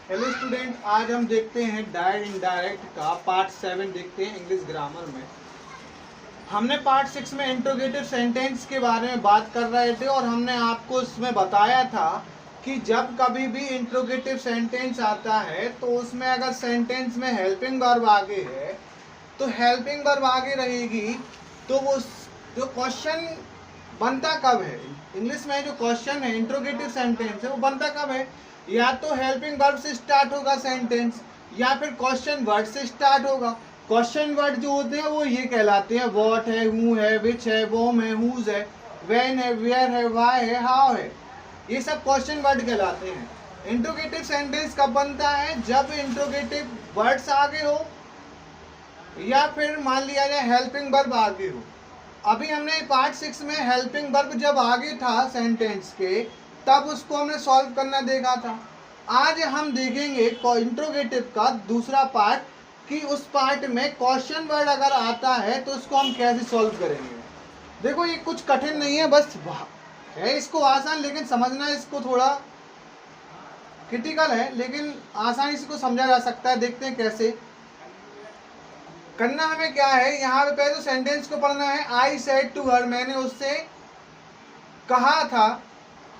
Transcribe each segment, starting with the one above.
Hello student, आज हम देखते हैं डायरेक्ट इनडायरेक्ट का पार्ट 7 देखते हैं इंग्लिश ग्रामर में। हमने पार्ट 6 में इंट्रोगेटिव सेंटेंस के बारे में बात कर रहे थे और हमने आपको इसमें बताया था कि जब कभी भी इंट्रोगेटिव सेंटेंस आता है तो उसमें अगर सेंटेंस में हेल्पिंग वर्ब आगे है तो हेल्पिंग वर्ब आगे रहेगी तो वो जो क्वेश्चन बनता कब है, इंग्लिश में जो क्वेश्चन है इंट्रोगेटिव सेंटेंस है वो बनता कब है, या तो हेल्पिंग वर्ब से स्टार्ट होगा सेंटेंस या फिर क्वेश्चन वर्ड से स्टार्ट होगा। क्वेश्चन वर्ड जो होते हैं वो ये कहलाते हैं व्हाट है, हु है, विच है, वोम है, हुज है, व्हेन है, वेयर है, व्हाई है, हाउ है, ये सब क्वेश्चन वर्ड कहलाते हैं। इंट्रोगेटिव सेंटेंस कब बनता है, जब इंट्रोगेटिव वर्ड्स आगे हो या फिर मान लिया जाए हेल्पिंग वर्ब आगे हो। अभी हमने पार्ट 6 में हेल्पिंग वर्ब जब आगे था सेंटेंस के तब उसको हमने सॉल्व करना देखा था। आज हम देखेंगे इंट्रोगेटिव का दूसरा पार्ट कि उस पार्ट में क्वेश्चन वर्ड अगर आता है तो उसको हम कैसे सॉल्व करेंगे। देखो ये कुछ कठिन नहीं है, बस है इसको आसान, लेकिन समझना इसको थोड़ा क्रिटिकल है, लेकिन आसानी से इसको समझा जा सकता है। देखते हैं कैसे करना। हमें क्या है, यहाँ पे पहले तो सेंटेंस को पढ़ना है। आई सेड टू हर, मैंने उससे कहा था।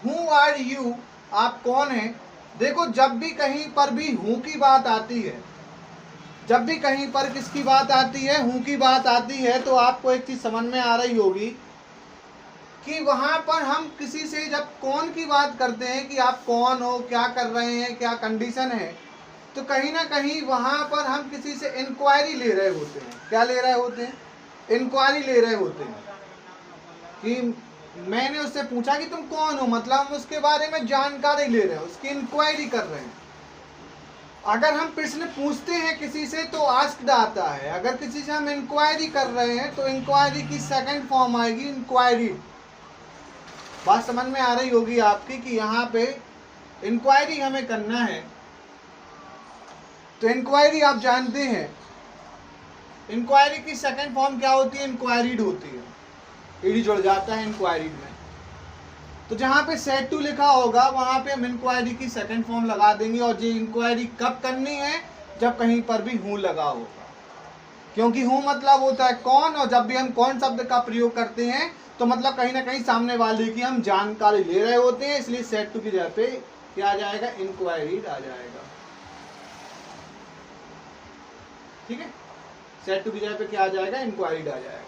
हु आर यू, आप कौन हैं। देखो जब भी कहीं पर भी हु की बात आती है, जब भी कहीं पर किसकी बात आती है, हु की बात आती है, तो आपको एक चीज समझ में आ रही होगी कि वहां पर हम किसी से जब कौन की बात करते हैं कि आप कौन हो, क्या कर रहे हैं, क्या कंडीशन है, तो कहीं ना कहीं वहां पर हम किसी से इंक्वायरी ले रहे होते हैं। क्या ले रहे होते हैं, इंक्वायरी ले रहे होते हैं कि मैंने उससे पूछा कि तुम कौन हो, मतलब हम उसके बारे में जानकारी ले रहे हैं, उसकी इंक्वायरी कर रहे हैं। अगर हम प्रश्न पूछते हैं किसी से तो आस्क्ड आता है, अगर किसी से हम इंक्वायरी कर रहे हैं तो इंक्वायरी की सेकंड फॉर्म आएगी इंक्वायरी। बात समझ में आ रही होगी आपकी कि यहाँ पे इंक्वायरी हमें करना है। तो इंक्वायरी आप जानते हैं, इंक्वायरी की सेकंड फॉर्म क्या होती है, इंक्वायरीड होती है, ईडी जुड़ जाता है इंक्वायरीड में। तो जहां पे सेड टू लिखा होगा वहां पे हम इंक्वायरी की सेकंड फॉर्म लगा देंगे। और ये इंक्वायरी कब करनी है, जब कहीं पर भी हु लगा होगा, क्योंकि हु मतलब होता है कौन, और जब भी हम कौन शब्द का प्रयोग करते हैं तो मतलब कहीं ना कहीं सामने वाले की हम जानकारी ले रहे होते हैं, इसलिए सेड टू की जगह पे क्या आ जाएगा, इंक्वायरीड आ जाएगा। ठीक है, सेड टू की जगह पे क्या आ जाएगा, इंक्वायरीड आ जाएगा।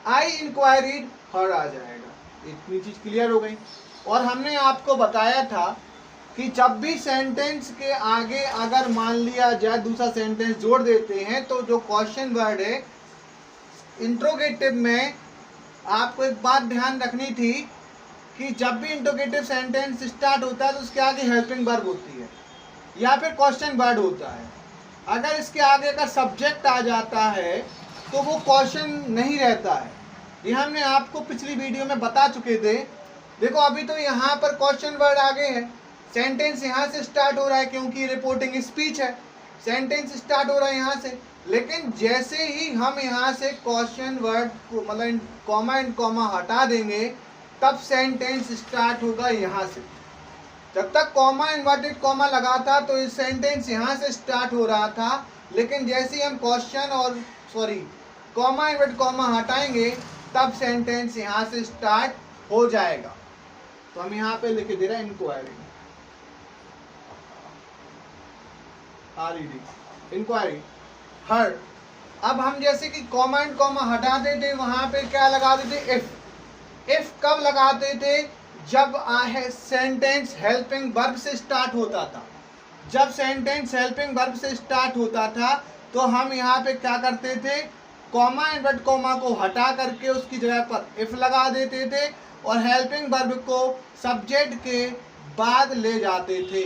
आई इंक्वायरीड हर आ जाएगा। इतनी चीज क्लियर हो गई। और हमने आपको बताया था कि जब भी सेंटेंस के आगे अगर मान लिया जाए दूसरा सेंटेंस जोड़ देते हैं तो जो क्वेश्चन वर्ड है इंट्रोगेटिव में, आपको एक बात ध्यान रखनी थी कि जब भी इंट्रोगेटिव सेंटेंस स्टार्ट होता है तो उसके आगे हेल्पिंग वर्ब होती है या फिर क्वेश्चन वर्ड होता है। अगर इसके आगे का सब्जेक्ट आ जाता है तो वो क्वेश्चन नहीं रहता है। ये हमने आपको पिछली वीडियो में बता चुके थे। देखो अभी तो यहाँ पर क्वेश्चन वर्ड आगे है, सेंटेंस यहाँ से स्टार्ट हो रहा है क्योंकि रिपोर्टिंग स्पीच है, सेंटेंस स्टार्ट हो रहा है यहाँ से। लेकिन जैसे ही हम यहाँ से क्वेश्चन वर्ड को मतलब कॉमा एंड कॉमा हटा देंगे तब सेंटेंस स्टार्ट होगा यहाँ से। जब तक कॉमा इन्वर्टेड कॉमा लगा था तो इस सेंटेंस यहाँ से स्टार्ट हो रहा था, लेकिन जैसे ही हम क्वेश्चन और कॉमा इन्वर्टेड कॉमा हटाएंगे तब सेंटेंस यहाँ से स्टार्ट हो जाएगा। तो हम यहाँ पे लिख दे रहे हैं इंक्वायरी, इंक्वायरी हर। अब हम जैसे कि कॉमा एंड कॉमा हटाते थे वहां पे क्या लगाते थे, इफ कब लगाते थे, जब सेंटेंस हेल्पिंग वर्ब से स्टार्ट होता था। जब सेंटेंस हेल्पिंग वर्ब से स्टार्ट होता था तो हम यहाँ पे क्या करते थे, कॉमा इन्वर्ट कॉमा को हटा करके उसकी जगह पर इफ लगा देते थे और हेल्पिंग वर्ब को सब्जेक्ट के बाद ले जाते थे।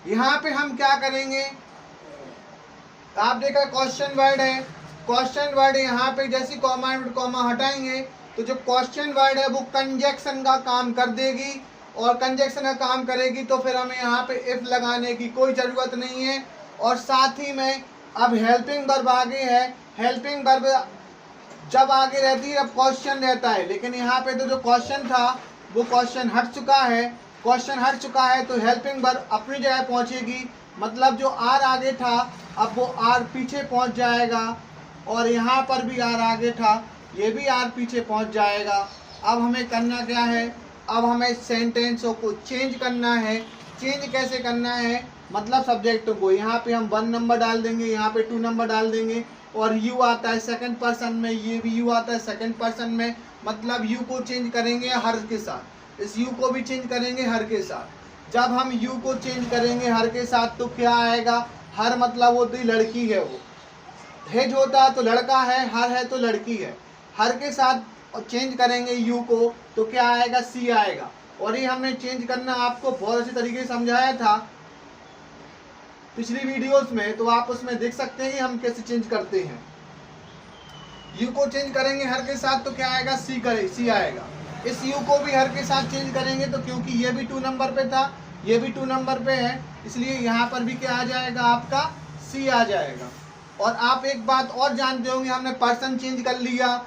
यहाँ पे हम क्या करेंगे, आप देखा क्वेश्चन वर्ड है, क्वेश्चन वर्ड यहाँ पे जैसे कॉमा इन्वर्ट कॉमा हटाएंगे तो जो क्वेश्चन वर्ड है वो कंजक्शन का काम कर देगी, और कंजक्शन का काम करेगी तो फिर हमें यहाँ पे इफ लगाने की कोई ज़रूरत नहीं है। और साथ ही में अब हेल्पिंग वर्ब आगे है, हेल्पिंग वर्ब जब आगे रहती है अब क्वेश्चन रहता है, लेकिन यहाँ पे तो जो क्वेश्चन था वो क्वेश्चन हट चुका है, क्वेश्चन हट चुका है तो हेल्पिंग वर्ब अपनी जगह पहुंचेगी, मतलब जो आर आगे था अब वो आर पीछे पहुंच जाएगा, और यहाँ पर भी आर आगे था ये भी आर पीछे पहुंच जाएगा। अब हमें करना क्या है, अब हमें सेंटेंसों को चेंज करना है। चेंज कैसे करना है, मतलब सब्जेक्टों को यहाँ पे हम 1 नंबर डाल देंगे, यहाँ पे 2 नंबर डाल देंगे, और यू आता है सेकंड पर्सन में, ये भी यू आता है सेकंड पर्सन में, मतलब यू को चेंज करेंगे हर के साथ, इस यू को भी चेंज करेंगे हर के साथ। जब हम यू को चेंज करेंगे हर के साथ तो क्या आएगा, हर मतलब होती लड़की है, वो हेज होता तो लड़का है, हर है तो लड़की है, हर के साथ चेंज करेंगे यू को तो क्या आएगा, सी आएगा। और ये हमने चेंज करना आपको बहुत अच्छे तरीके से समझाया था पिछली वीडियोस में, तो आप उसमें देख सकते हैं कि हम कैसे चेंज करते हैं। यू को चेंज करेंगे हर के साथ तो क्या आएगा, सी आएगा। इस यू को भी हर के साथ चेंज करेंगे तो क्योंकि ये भी 2 नंबर पे था, ये भी 2 नंबर पे है, इसलिए यहाँ पर भी क्या आ जाएगा, आपका सी आ जाएगा। और आप एक बात और जानते होंगे, हमने पर्सन चेंज कर लिया,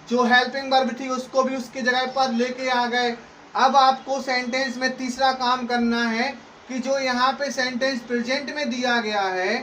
जो हेल्पिंग वर्ब थी उसको भी उसकी जगह पर लेके आ गए। अब आपको सेंटेंस में तीसरा काम करना है कि जो यहाँ पे सेंटेंस प्रेजेंट में दिया गया है,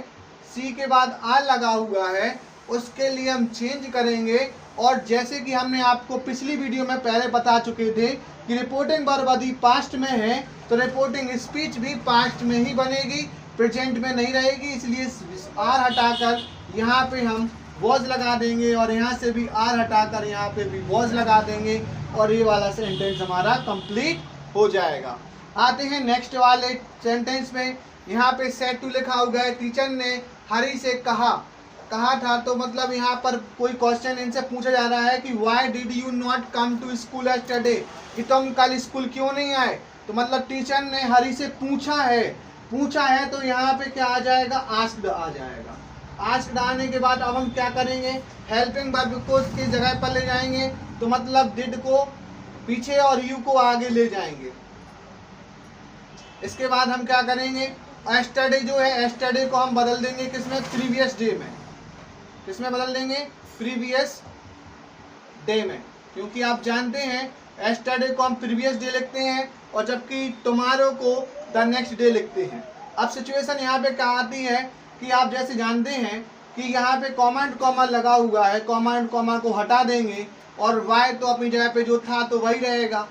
सी के बाद आर लगा हुआ है, उसके लिए हम चेंज करेंगे। और जैसे कि हमने आपको पिछली वीडियो में पहले बता चुके थे कि रिपोर्टिंग वर्ब यदि पास्ट में है तो रिपोर्टिंग स्पीच भी पास्ट में ही बनेगी, प्रेजेंट में नहीं रहेगी, इसलिए आर हटाकर यहाँ पे हम वॉज लगा देंगे, और यहाँ से भी आर हटाकर यहाँ पे भी वॉज लगा देंगे, और ये वाला सेंटेंस हमारा कंप्लीट हो जाएगा। आते हैं नेक्स्ट वाले सेंटेंस में। यहाँ पे सेड टू लिखा हुआ है, टीचर ने हरी से कहा था, तो मतलब यहाँ पर कोई क्वेश्चन इनसे पूछा जा रहा है कि why did you not come to school yesterday, कि तुम कल स्कूल क्यों नहीं आए। तो मतलब टीचर ने हरी से पूछा है तो यहाँ पे क्या आ जाएगा, आस्क्ड आ जाएगा। आस्क्ड आने के बाद अब हम क्या करेंगे, हेल्पिंग वर्ब को उसकी जगह पर ले जाएंगे, तो मतलब डिड को पीछे और यू को आगे ले जाएंगे। इसके बाद हम क्या करेंगे, यस्टरडे जो है यस्टरडे को हम बदल देंगे किसमें, प्रीवियस डे में। किसमें बदल देंगे, प्रीवियस डे में, क्योंकि आप जानते हैं यस्टरडे को हम प्रीवियस डे लिखते हैं और जबकि टुमारो को द नेक्स्ट डे लिखते हैं। अब सिचुएशन यहाँ पे क्या आती है कि आप जैसे जानते हैं कि यहाँ पे कॉमा एंड कॉमा लगा हुआ है, कॉमा एंड कॉमा को हटा देंगे और वाई तो अपनी जगह पे जो था तो वही रहेगा।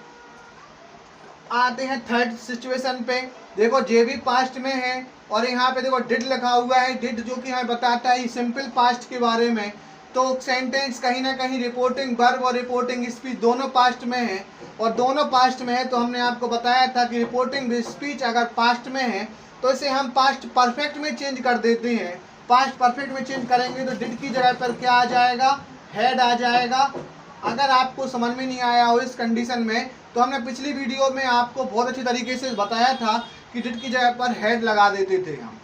आते हैं थर्ड सिचुएशन पे, देखो जे भी पास्ट में है और यहाँ पे देखो डिड लिखा हुआ है, डिड जो कि हमें बताता है सिंपल पास्ट के बारे में। तो सेंटेंस कहीं ना कहीं रिपोर्टिंग वर्ब और रिपोर्टिंग स्पीच दोनों पास्ट में है, और दोनों पास्ट में है तो हमने आपको बताया था कि रिपोर्टिंग स्पीच अगर पास्ट में है तो इसे हम पास्ट परफेक्ट में चेंज कर देते हैं। पास्ट परफेक्ट में चेंज करेंगे तो डिड की जगह पर क्या आ जाएगा, हैड आ जाएगा। अगर आपको समझ में नहीं आया हो इस कंडीशन में तो हमने पिछली वीडियो में आपको बहुत अच्छी तरीके से बताया था कि डिड की जगह पर हैड लगा देते थे हम,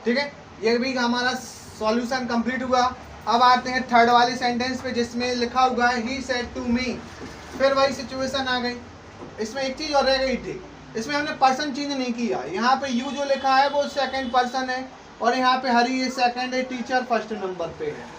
ठीक है। ये भी हमारा सॉल्यूशन कंप्लीट हुआ। अब आते हैं थर्ड वाले सेंटेंस पे जिसमें लिखा हुआ है ही सेड टू मी। फिर वही सिचुएशन आ गई, इसमें एक चीज़ और रह गई थी, इसमें हमने पर्सन चेंज नहीं किया। यहाँ पे यू जो लिखा है वो सेकंड पर्सन है और यहाँ पे हरी ये सेकंड है, टीचर फर्स्ट नंबर पे है।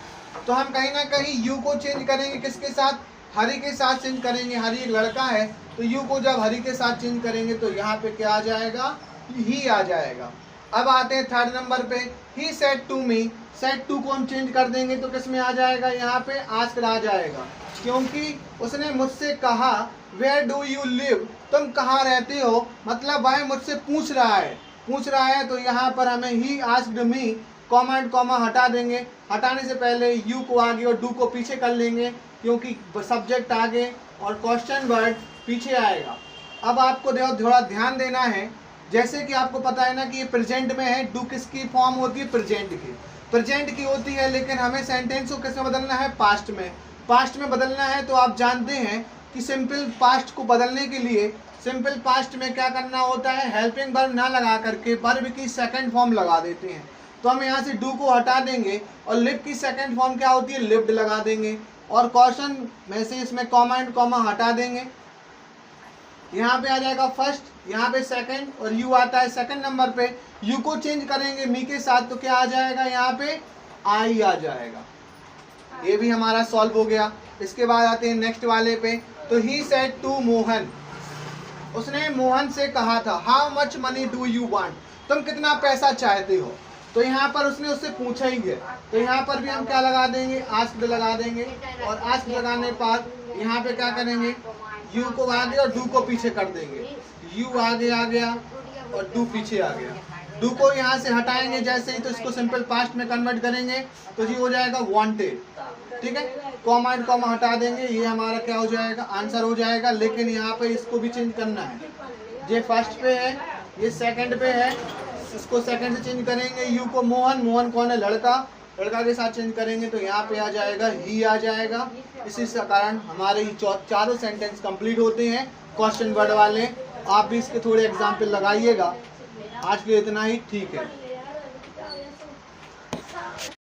तो हम कहीं ना कहीं यू को चेंज करेंगे किसके साथ, हरी के साथ चेंज करेंगे। हरी एक लड़का है तो यू को जब हरी के साथ चेंज करेंगे तो यहाँ पे क्या आ जाएगा, ही आ जाएगा। अब आते हैं थर्ड नंबर पे, he said to me. Said to को हम चेंज कर देंगे तो किस में आ जाएगा, यहाँ पे आस्क्ड आ जाएगा, क्योंकि उसने मुझसे कहा वेयर डू यू लिव, तुम कहाँ रहते हो, मतलब वह मुझसे पूछ रहा है तो यहाँ पर हमें he asked me comma and comma हटा देंगे। हटाने से पहले यू को आगे और डू को पीछे कर लेंगे क्योंकि सब्जेक्ट आगे और क्वेश्चन वर्ड पीछे आएगा। अब आपको थोड़ा ध्यान देना है, जैसे कि आपको पता है ना कि ये प्रेजेंट में है, डू किसकी फॉर्म होती है, प्रेजेंट की होती है, लेकिन हमें सेंटेंस को किस में बदलना है, पास्ट में बदलना है। तो आप जानते हैं कि सिंपल पास्ट को बदलने के लिए सिंपल पास्ट में क्या करना होता है, हेल्पिंग वर्ब ना लगा करके वर्ब की सेकंड फॉर्म लगा देते हैं। तो हम यहाँ से डू को हटा देंगे और लिव की सेकंड फॉर्म क्या होती है, लिव्ड लगा देंगे, और क्वेश्चन में से इसमें कॉमा एंड कॉमा हटा देंगे। यहाँ पे आ जाएगा फर्स्ट, यहाँ पे सेकंड, और यू आता है सेकंड नंबर पे। यू को चेंज करेंगे मी के साथ तो क्या आ जाएगा, यहाँ पे आई आ जाएगा। ये भी हमारा सॉल्व हो गया। इसके बाद आते हैं नेक्स्ट वाले पे, तो ही सेड टू मोहन। उसने मोहन से कहा था how much money do you want, तुम कितना पैसा चाहते हो। तो यहाँ पर उसने उससे पूछा ही है, तो यहाँ पर भी हम क्या लगा देंगे, आस्क्ड लगा देंगे। और आस्क्ड लगाने पर यहाँ पे क्या करेंगे, यू को आगे और डू को पीछे कर देंगे। यू आगे आ गया और डू पीछे आ गया। डू को यहाँ से हटाएंगे जैसे ही, तो इसको सिंपल पास्ट में कन्वर्ट करेंगे तो ये हो जाएगा वांटेड। ठीक है, कॉमा एंड कॉमा हटा देंगे, ये हमारा क्या हो जाएगा, आंसर हो जाएगा। लेकिन यहाँ पे इसको भी चेंज करना है, ये फर्स्ट पे है, ये सेकंड पे है, इसको सेकंड से चेंज करेंगे। यू को मोहन, मोहन कौन है, लड़का, लड़का के साथ चेंज करेंगे तो यहाँ पे आ जाएगा ही आ जाएगा। इसी के कारण हमारे चारों सेंटेंस कंप्लीट होते हैं क्वेश्चन वर्ड वाले। आप भी इसके थोड़े एग्जाम्पल लगाइएगा। आज के लिए इतना ही, ठीक है।